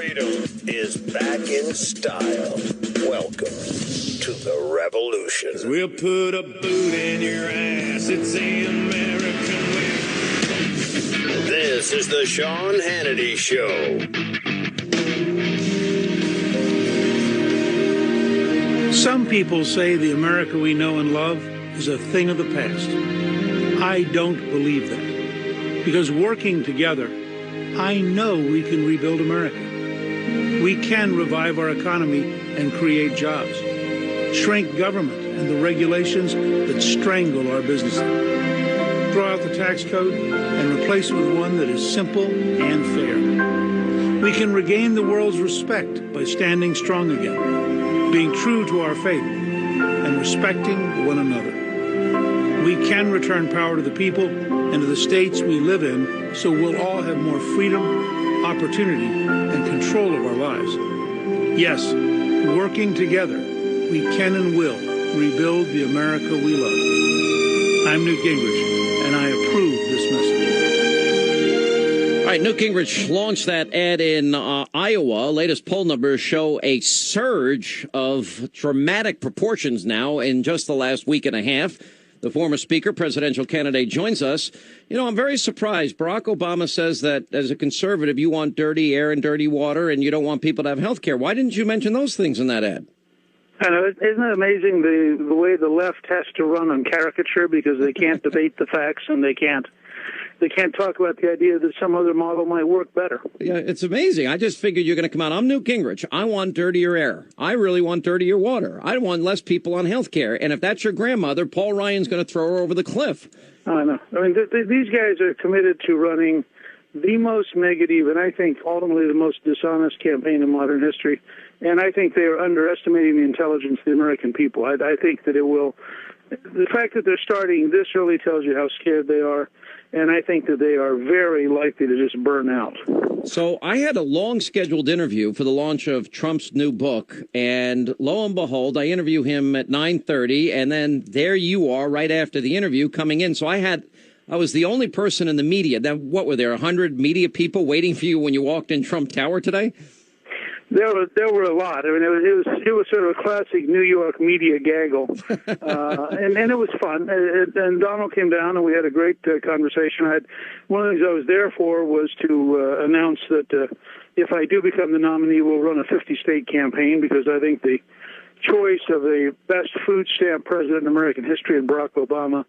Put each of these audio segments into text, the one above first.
freedom is back in style. Welcome to the revolution. We'll put a boot in your ass. It's the American way. This is the Sean Hannity Show. Some people say the America we know and love is a thing of the past. I don't believe that. Because working together, I know we can rebuild America. We can revive our economy and create jobs, shrink government and the regulations that strangle our businesses, throw out the tax code and replace it with one that is simple and fair. We can regain the world's respect by standing strong again, being true to our faith, and respecting one another. We can return power to the people and to the states we live in so we'll all have more freedom, opportunity, and control of our lives. Yes, working together, we can and will rebuild the America we love. I'm Newt Gingrich, and I approve this message. All right, Newt Gingrich launched that ad in Iowa. Latest poll numbers show a surge of dramatic proportions now in just the last week and a half. The former speaker, presidential candidate, joins us. You know, I'm very surprised. Barack Obama says that as a conservative, you want dirty air and dirty water and you don't want people to have health care. Why didn't you mention those things in that ad? I know, isn't it amazing the way the left has to run on caricature because they can't debate the facts and they can't talk about the idea that some other model might work better. Yeah, it's amazing. I just figured you're going to come out. I'm Newt Gingrich. I want dirtier air. I really want dirtier water. I want less people on health care. And if that's your grandmother, Paul Ryan's going to throw her over the cliff. I know. I mean, these guys are committed to running the most negative and I think ultimately the most dishonest campaign in modern history. And I think they are underestimating the intelligence of the American people. I think that it will. The fact that they're starting this early tells you how scared they are. And I think that they are very likely to just burn out. So I had a long scheduled interview for the launch of Trump's new book. And lo and behold, I interview him at 9:30. And then there you are right after the interview coming in. So I was the only person in the media. Then what were there, 100 media people waiting for you when you walked in Trump Tower today? There were a lot. I mean, it was sort of a classic New York media gaggle, and it was fun. And Donald came down, and we had a great conversation. One of the things I was there for was to announce that if I do become the nominee, we'll run a 50-state campaign because I think the choice of the best food stamp president in American history in Barack Obama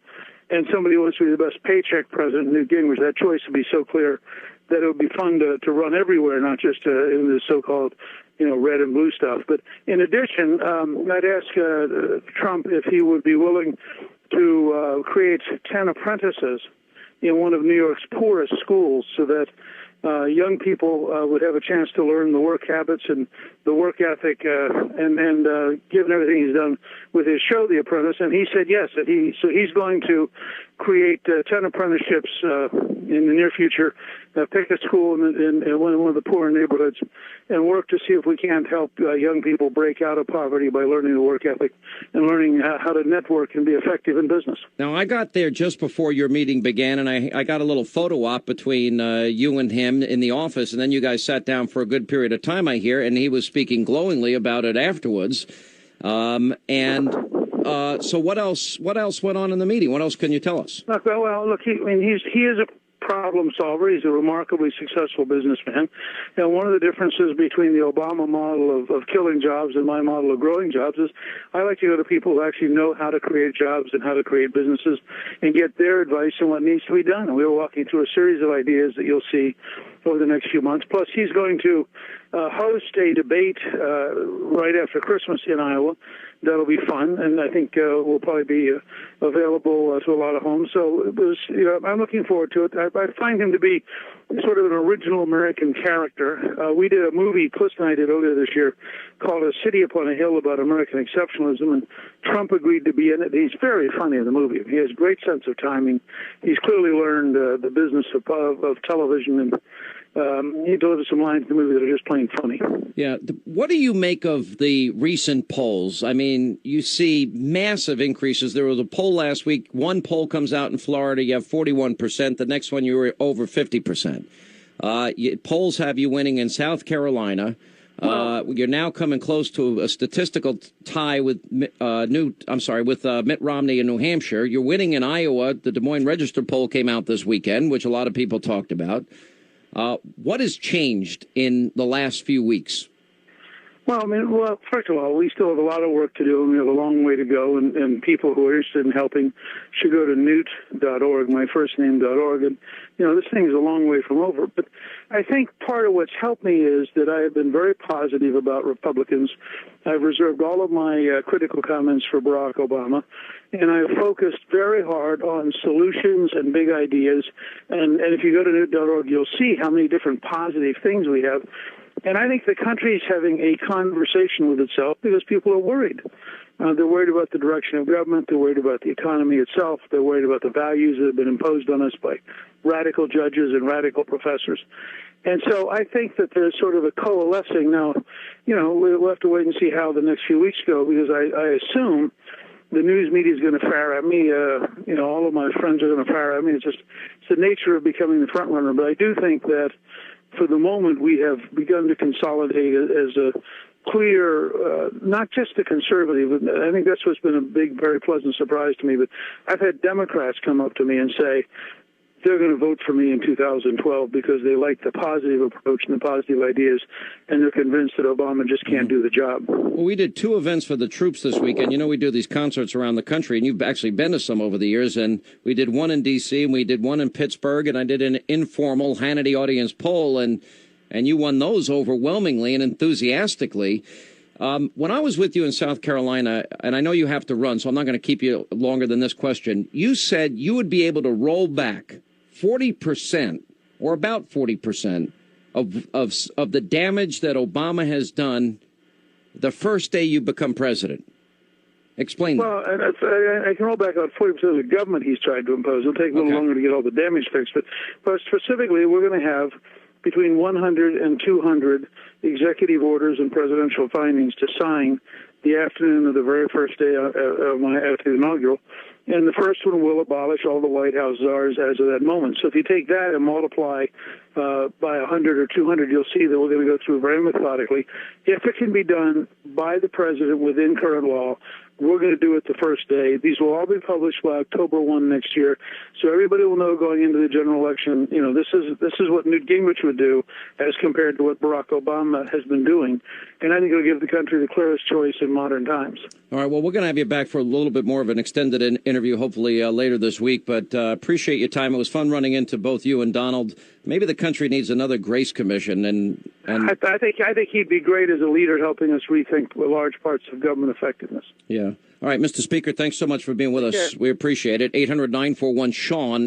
and somebody who wants to be the best paycheck president, Newt Gingrich, that choice would be so clear that it would be fun to run everywhere, not just in the so-called, red and blue stuff. But in addition, I'd ask Trump if he would be willing to create 10 apprentices in one of New York's poorest schools so that young people would have a chance to learn the work habits and the work ethic, and given everything he's done with his show, The Apprentice, and he said yes. So he's going to create 10 apprenticeships in the near future, pick a school in one of the poorer neighborhoods, and work to see if we can't help young people break out of poverty by learning the work ethic and learning how to network and be effective in business. Now, I got there just before your meeting began, and I got a little photo op between you and him in the office, and then you guys sat down for a good period of time, I hear, and he was speaking glowingly about it afterwards. So what else went on in the meeting? What else can you tell us? Look, he is a problem solver. He's a remarkably successful businessman. And one of the differences between the Obama model of killing jobs and my model of growing jobs is I like to go to people who actually know how to create jobs and how to create businesses and get their advice on what needs to be done. And we were walking through a series of ideas that you'll see over the next few months. Plus, he's going to host a debate right after Christmas in Iowa. That'll be fun, and I think will probably be available to a lot of homes. So it was, I'm looking forward to it. I find him to be sort of an original American character. We did a movie, Cliff and I did earlier this year, called A City Upon a Hill about American exceptionalism, and Trump agreed to be in it. He's very funny in the movie. He has great sense of timing. He's clearly learned the business of television, and he delivered some lines in the movie that are just plain funny. Yeah. What do you make of the recent polls? I mean, you see massive increases. There was a poll last week. One poll comes out in Florida. You have 41%. The next one, you were over 50%. Polls have you winning in South Carolina. You're now coming close to a statistical tie with Mitt Romney in New Hampshire. You're winning in Iowa. The Des Moines Register poll came out this weekend, which a lot of people talked about. What has changed in the last few weeks? Well, first of all, we still have a lot of work to do, and we have a long way to go, and people who are interested in helping should go to newt.org, my first name.org, and, this thing is a long way from over. But I think part of what's helped me is that I have been very positive about Republicans. I've reserved all of my critical comments for Barack Obama, and I've focused very hard on solutions and big ideas, and if you go to newt.org, you'll see how many different positive things we have. And I think the country is having a conversation with itself because people are worried. They're worried about the direction of government. They're worried about the economy itself. They're worried about the values that have been imposed on us by radical judges and radical professors. And so I think that there's sort of a coalescing. Now, we'll have to wait and see how the next few weeks go, because I assume the news media is going to fire at me. All of my friends are going to fire at me. It's the nature of becoming the front runner. But I do think that for the moment, we have begun to consolidate as a clear, not just a conservative. I think that's what's been a big, very pleasant surprise to me. But I've had Democrats come up to me and say they're going to vote for me in 2012 because they like the positive approach and the positive ideas, and they're convinced that Obama just can't do the job. Well, we did 2 events for the troops this weekend. We do these concerts around the country, and you've actually been to some over the years. And we did one in D.C., and we did one in Pittsburgh, and I did an informal Hannity audience poll, and you won those overwhelmingly and enthusiastically. When I was with you in South Carolina, and I know you have to run, so I'm not going to keep you longer than this question, you said you would be able to roll back 40% or about 40% of the damage that Obama has done the first day you become president. Explain that. Well, I can roll back about 40% of the government he's tried to impose. It'll take a little longer to get all the damage fixed. But specifically, we're going to have between 100 and 200 executive orders and presidential findings to sign the afternoon of the very first day of after the inaugural. And the first one will abolish all the White House czars as of that moment. So if you take that and multiply by 100 or 200, you'll see that we're going to go through very methodically. If it can be done by the president within current law, we're going to do it the first day. These will all be published by October 1 next year, so everybody will know going into the general election, this is what Newt Gingrich would do as compared to what Barack Obama has been doing. And I think it'll give the country the clearest choice in modern times. All right, well, we're going to have you back for a little bit more of an extended interview, hopefully later this week, but appreciate your time. It was fun running into both you and Donald. Maybe the country needs another Grace Commission. And I think he'd be great as a leader, helping us rethink large parts of government effectiveness. Yeah. All right, Mr. Speaker, thanks so much for being with us. We appreciate it. 800-941-SEAN.